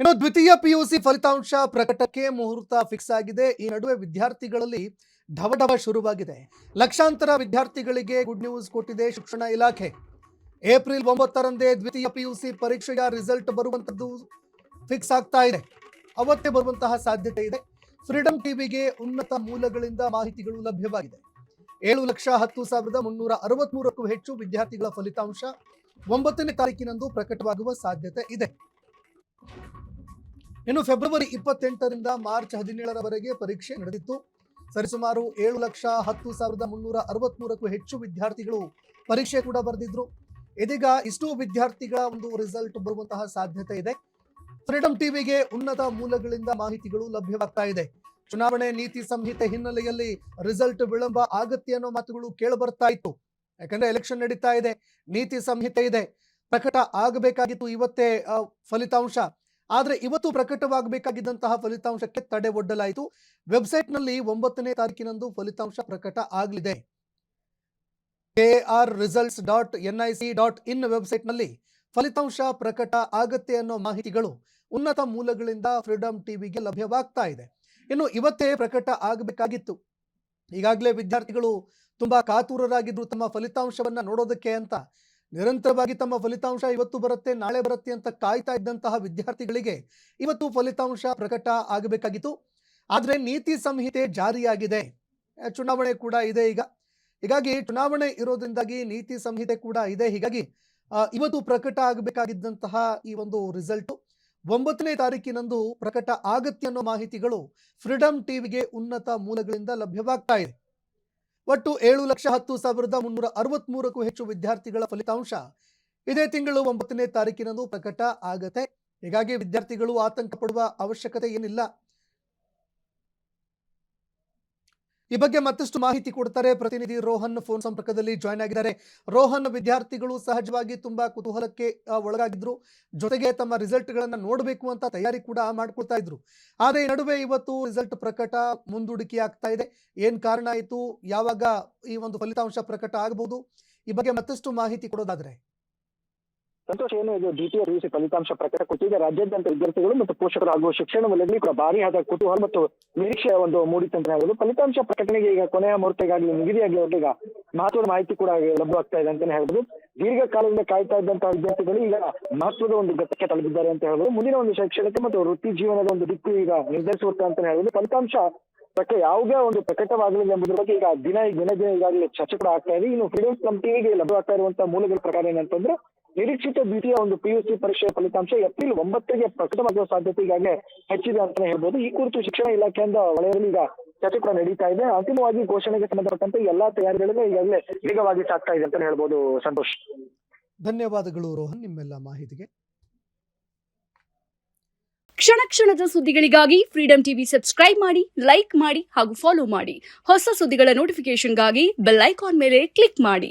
ಇನ್ನು ದ್ವಿತೀಯ ಪಿಯುಸಿ ಫಲಿತಾಂಶ ಪ್ರಕಟಕ್ಕೆ ಮುಹೂರ್ತ ಫಿಕ್ಸ್ ಆಗಿದೆ. ಈ ನಡುವೆ ವಿದ್ಯಾರ್ಥಿಗಳಲ್ಲಿ ಢವಢವ ಶುರುವಾಗಿದೆ. ಲಕ್ಷಾಂತರ ವಿದ್ಯಾರ್ಥಿಗಳಿಗೆ ಗುಡ್ ನ್ಯೂಸ್ ಕೊಟ್ಟಿದೆ ಶಿಕ್ಷಣ ಇಲಾಖೆ. ಏಪ್ರಿಲ್ 9ರಂದೇ ದ್ವಿತೀಯ ಪಿಯುಸಿ ಪರೀಕ್ಷೆಯ ರಿಸಲ್ಟ್ ಬರುವಂತದ್ದು ಫಿಕ್ಸ್ ಆಗ್ತಾ ಇದೆ. ಅವತ್ತೇ ಬರುವಂತಹ ಸಾಧ್ಯತೆ ಇದೆ. ಫ್ರೀಡಂ ಟಿವಿಗೆ ಉನ್ನತ ಮೂಲಗಳಿಂದ ಮಾಹಿತಿಗಳು ಲಭ್ಯವಾಗಿದೆ. 7,10,363ಕ್ಕೂ ಹೆಚ್ಚು ವಿದ್ಯಾರ್ಥಿಗಳ ಫಲಿತಾಂಶ 9ನೇ ತಾರೀಕಿನಂದು ಪ್ರಕಟವಾಗುವ ಸಾಧ್ಯತೆ ಇದೆ. ಇನ್ನು ಫೆಬ್ರವರಿ 28ರಿಂದ ಮಾರ್ಚ್ 17ರವರೆಗೆ ಪರೀಕ್ಷೆ ನಡೆದಿತ್ತು. ಸರಿಸುಮಾರು 7,10,363ಕ್ಕೂ ಹೆಚ್ಚು ವಿದ್ಯಾರ್ಥಿಗಳು ಪರೀಕ್ಷೆ ಕೂಡ ಬರೆದಿದ್ರು. ಇದೀಗ ಇಷ್ಟು ವಿದ್ಯಾರ್ಥಿಗಳ ಒಂದು ರಿಸಲ್ಟ್ ಬರುವಂತಹ ಸಾಧ್ಯತೆ ಇದೆ. ಫ್ರೀಡಂ ಟಿವಿಗೆ ಉನ್ನತ ಮೂಲಗಳಿಂದ ಮಾಹಿತಿಗಳು ಲಭ್ಯವಾಗ್ತಾ ಇದೆ. ಚುನಾವಣೆ ನೀತಿ ಸಂಹಿತೆ ಹಿನ್ನೆಲೆಯಲ್ಲಿ ರಿಸಲ್ಟ್ ವಿಳಂಬ ಆಗತ್ತೆ ಅನ್ನೋ ಮಾತುಗಳು ಕೇಳಬರ್ತಾ ಇತ್ತು. ಯಾಕಂದ್ರೆ ಎಲೆಕ್ಷನ್ ನಡೀತಾ ಇದೆ, ನೀತಿ ಸಂಹಿತೆ ಇದೆ, ಪ್ರಕಟ ಆಗಬೇಕಾಗಿತ್ತು ಇವತ್ತೇ ಫಲಿತಾಂಶ. ಆದ್ರೆ ಇವತ್ತು ಪ್ರಕಟವಾಗಬೇಕಾಗಿದ್ದಂತಹ ಫಲಿತಾಂಶಕ್ಕೆ ತಡೆ ಒಡ್ಡಲಾಯಿತು. ವೆಬ್ಸೈಟ್ನಲ್ಲಿ 9ನೇ ತಾರೀಕಿನಂದು ಫಲಿತಾಂಶ ಪ್ರಕಟ ಆಗಲಿದೆ. krresults.nic.in ವೆಬ್ಸೈಟ್ನಲ್ಲಿ ಫಲಿತಾಂಶ ಪ್ರಕಟ ಆಗತ್ತೆ ಅನ್ನೋ ಮಾಹಿತಿಗಳು ಉನ್ನತ ಮೂಲಗಳಿಂದ ಫ್ರೀಡಂ ಟಿವಿಗೆ ಲಭ್ಯವಾಗ್ತಾ ಇದೆ. ಇನ್ನು ಇವತ್ತೇ ಪ್ರಕಟ ಆಗಬೇಕಾಗಿತ್ತು. ಈಗಾಗಲೇ ವಿದ್ಯಾರ್ಥಿಗಳು ತುಂಬಾ ಕಾತುರರಾಗಿದ್ರು ತಮ್ಮ ಫಲಿತಾಂಶವನ್ನ ನೋಡೋದಕ್ಕೆ ಅಂತ. ನಿರಂತರವಾಗಿ ತಮ್ಮ ಫಲಿತಾಂಶ ಇವತ್ತು ಬರುತ್ತೆ, ನಾಳೆ ಬರುತ್ತೆ ಅಂತ ಕಾಯ್ತಾ ಇದ್ದಂತಹ ವಿದ್ಯಾರ್ಥಿಗಳಿಗೆ ಇವತ್ತು ಫಲಿತಾಂಶ ಪ್ರಕಟ ಆಗಬೇಕಾಗಿತ್ತು. ಆದರೆ ನೀತಿ ಸಂಹಿತೆ ಜಾರಿಯಾಗಿದೆ, ಚುನಾವಣೆ ಕೂಡ ಇದೆ. ಹೀಗಾಗಿ ಚುನಾವಣೆ ಇರೋದ್ರಿಂದಾಗಿ ನೀತಿ ಸಂಹಿತೆ ಕೂಡ ಇದೆ. ಹೀಗಾಗಿ ಇವತ್ತು ಪ್ರಕಟ ಆಗಬೇಕಾಗಿದ್ದಂತಹ ಈ ಒಂದು ರಿಸಲ್ಟ್ 9ನೇ ತಾರೀಕಿನಂದು ಪ್ರಕಟ ಆಗತ್ತೆ ಅನ್ನೋ ಮಾಹಿತಿಗಳು ಫ್ರೀಡಂ ಟಿವಿಗೆ ಉನ್ನತ ಮೂಲಗಳಿಂದ ಲಭ್ಯವಾಗ್ತಾ ಇದೆ. ಒಟ್ಟು 7,10,363ಕ್ಕೂ ಹೆಚ್ಚು ವಿದ್ಯಾರ್ಥಿಗಳ ಫಲಿತಾಂಶ ಇದೇ ತಿಂಗಳು 9ನೇ ತಾರೀಕಿನಂದು ಪ್ರಕಟ ಆಗತ್ತೆ. ಹೀಗಾಗಿ ವಿದ್ಯಾರ್ಥಿಗಳು ಆತಂಕ ಪಡುವ ಅವಶ್ಯಕತೆ ಏನಿಲ್ಲ. ಈ ಬಗ್ಗೆ ಮತ್ತಷ್ಟು ಮಾಹಿತಿ ಕೊಡ್ತಾರೆ ಪ್ರತಿನಿಧಿ ರೋಹನ್ ಫೋನ್ ಸಂಪರ್ಕದಲ್ಲಿ ಜಾಯ್ನ್ ಆಗಿದ್ದಾರೆ. ರೋಹನ್, ವಿದ್ಯಾರ್ಥಿಗಳು ಸಹಜವಾಗಿ ತುಂಬಾ ಕುತೂಹಲಕ್ಕೆ ಒಳಗಾಗಿದ್ರು. ಜೊತೆಗೆ ತಮ್ಮ ರಿಸಲ್ಟ್ ಗಳನ್ನ ನೋಡಬೇಕು ಅಂತ ತಯಾರಿ ಕೂಡ ಮಾಡ್ಕೊಳ್ತಾ ಇದ್ರು. ಆದ್ರೆ ಈ ನಡುವೆ ಇವತ್ತು ರಿಸಲ್ಟ್ ಪ್ರಕಟ ಮುಂದೂಡಿಕೆ ಆಗ್ತಾ ಇದೆ. ಏನ್ ಕಾರಣ ಆಯಿತು, ಯಾವಾಗ ಈ ಒಂದು ಫಲಿತಾಂಶ ಪ್ರಕಟ ಆಗಬಹುದು, ಈ ಬಗ್ಗೆ ಮತ್ತಷ್ಟು ಮಾಹಿತಿ ಕೊಡೋದಾದ್ರೆ. ಸಂತೋಷ, ಏನು ಇದು ದ್ವಿತೀಯ ಪಿಯುಸಿ ಫಲಿತಾಂಶ ಪ್ರಕಟ ಕೊಟ್ಟಿದೆ. ರಾಜ್ಯಾದ್ಯಂತ ವಿದ್ಯಾರ್ಥಿಗಳು ಮತ್ತು ಪೋಷಕರು ಹಾಗೂ ಶಿಕ್ಷಣ ವಲಯದಲ್ಲಿ ಕೂಡ ಭಾರಿ ಆದ ಕುತೂಹಲ ಮತ್ತು ನಿರೀಕ್ಷೆ ಒಂದು ಮೂಡಿತಂತೆ ಹೇಳ್ಬೋದು. ಫಲಿತಾಂಶ ಪ್ರಕಟಣೆಗೆ ಈಗ ಕೊನೆಯ ಮುಹೂರ್ತೆಗಾಗಲಿ ನಿಗದಿಯಾಗಿ ಅವ್ರಿಗೆ ಈಗ ಮಹತ್ವದ ಮಾಹಿತಿ ಕೂಡ ಲಭ್ಯವಾಗ್ತಾ ಇದೆ ಅಂತಾನೆ ಹೇಳ್ಬೋದು. ದೀರ್ಘಕಾಲದಿಂದ ಕಾಯ್ತಾ ಇದ್ದಂತಹ ವಿದ್ಯಾರ್ಥಿಗಳು ಈಗ ಮಹತ್ವದ ಒಂದು ಘಟ್ಟಕ್ಕೆ ತಲುಪಿದ್ದಾರೆ ಅಂತ ಹೇಳ್ಬೋದು. ಮುಂದಿನ ಒಂದು ಶೈಕ್ಷಣಿಕ ಮತ್ತು ವೃತ್ತಿ ಜೀವನದ ಒಂದು ದಿಕ್ಕು ಈಗ ನಿರ್ಧರಿಸುತ್ತೆ ಅಂತಾನೆ ಹೇಳ್ಬೋದು. ಫಲಿತಾಂಶ ಯಾವುದೇ ಒಂದು ಪ್ರಕಟವಾಗಲಿದೆ ಎಂಬುದರ ಬಗ್ಗೆ ಈಗ ದಿನ ಈಗಾಗಲೇ ಚರ್ಚೆ ಕೂಡ ಆಗ್ತಾ ಇದೆ. ಇನ್ನು ಫ್ರೀಡಂ ಟಿವಿಗೆ ಲಭ್ಯವಾಗ್ತಾ ಇರುವಂತಹ ಮೂಲಗಳ ಪ್ರಕಾರ ಏನಂತಂದ್ರೆ, ನಿರೀಕ್ಷಿತ ದ್ವಿತೀಯ ಒಂದು ಪಿಯುಸಿ ಪರೀಕ್ಷೆಯ ಫಲಿತಾಂಶ ಏಪ್ರಿಲ್ 9ಗೆ ಪ್ರಕಟವಾಗುವ ಸಾಧ್ಯತೆ ಈಗಾಗಲೇ ಹೆಚ್ಚಿದೆ ಅಂತಾನೆ ಹೇಳ್ಬೋದು. ಈ ಕುರಿತು ಶಿಕ್ಷಣ ಇಲಾಖೆಯಿಂದ ವಲಯದಲ್ಲಿ ಈಗ ಚರ್ಚೆ ಕೂಡ ನಡೀತಾ ಇದೆ. ಅಂತಿಮವಾಗಿ ಘೋಷಣೆಗೆ ಸಂಬಂಧಪಟ್ಟಂತೆ ಎಲ್ಲಾ ತಯಾರಿಗಳನ್ನು ಈಗಾಗಲೇ ವೇಗವಾಗಿ ಸಾಗ್ತಾ ಇದೆ ಅಂತಾನೆ ಹೇಳ್ಬೋದು. ಸಂತೋಷ್, ಧನ್ಯವಾದಗಳು ರೋಹನ್ ನಿಮ್ಮೆಲ್ಲ ಮಾಹಿತಿಗೆ. ಕ್ಷಣ ಕ್ಷಣದ ಸುದ್ದಿಗಳಿಗಾಗಿ ಫ್ರೀಡಂ ಟಿವಿ ಸಬ್ಸ್ಕ್ರೈಬ್ ಮಾಡಿ, ಲೈಕ್ ಮಾಡಿ ಹಾಗೂ ಫಾಲೋ ಮಾಡಿ. ಹೊಸ ಸುದ್ದಿಗಳ ನೋಟಿಫಿಕೇಶನ್ಗಾಗಿ ಬೆಲ್ ಐಕಾನ್ ಮೇಲೆ ಕ್ಲಿಕ್ ಮಾಡಿ.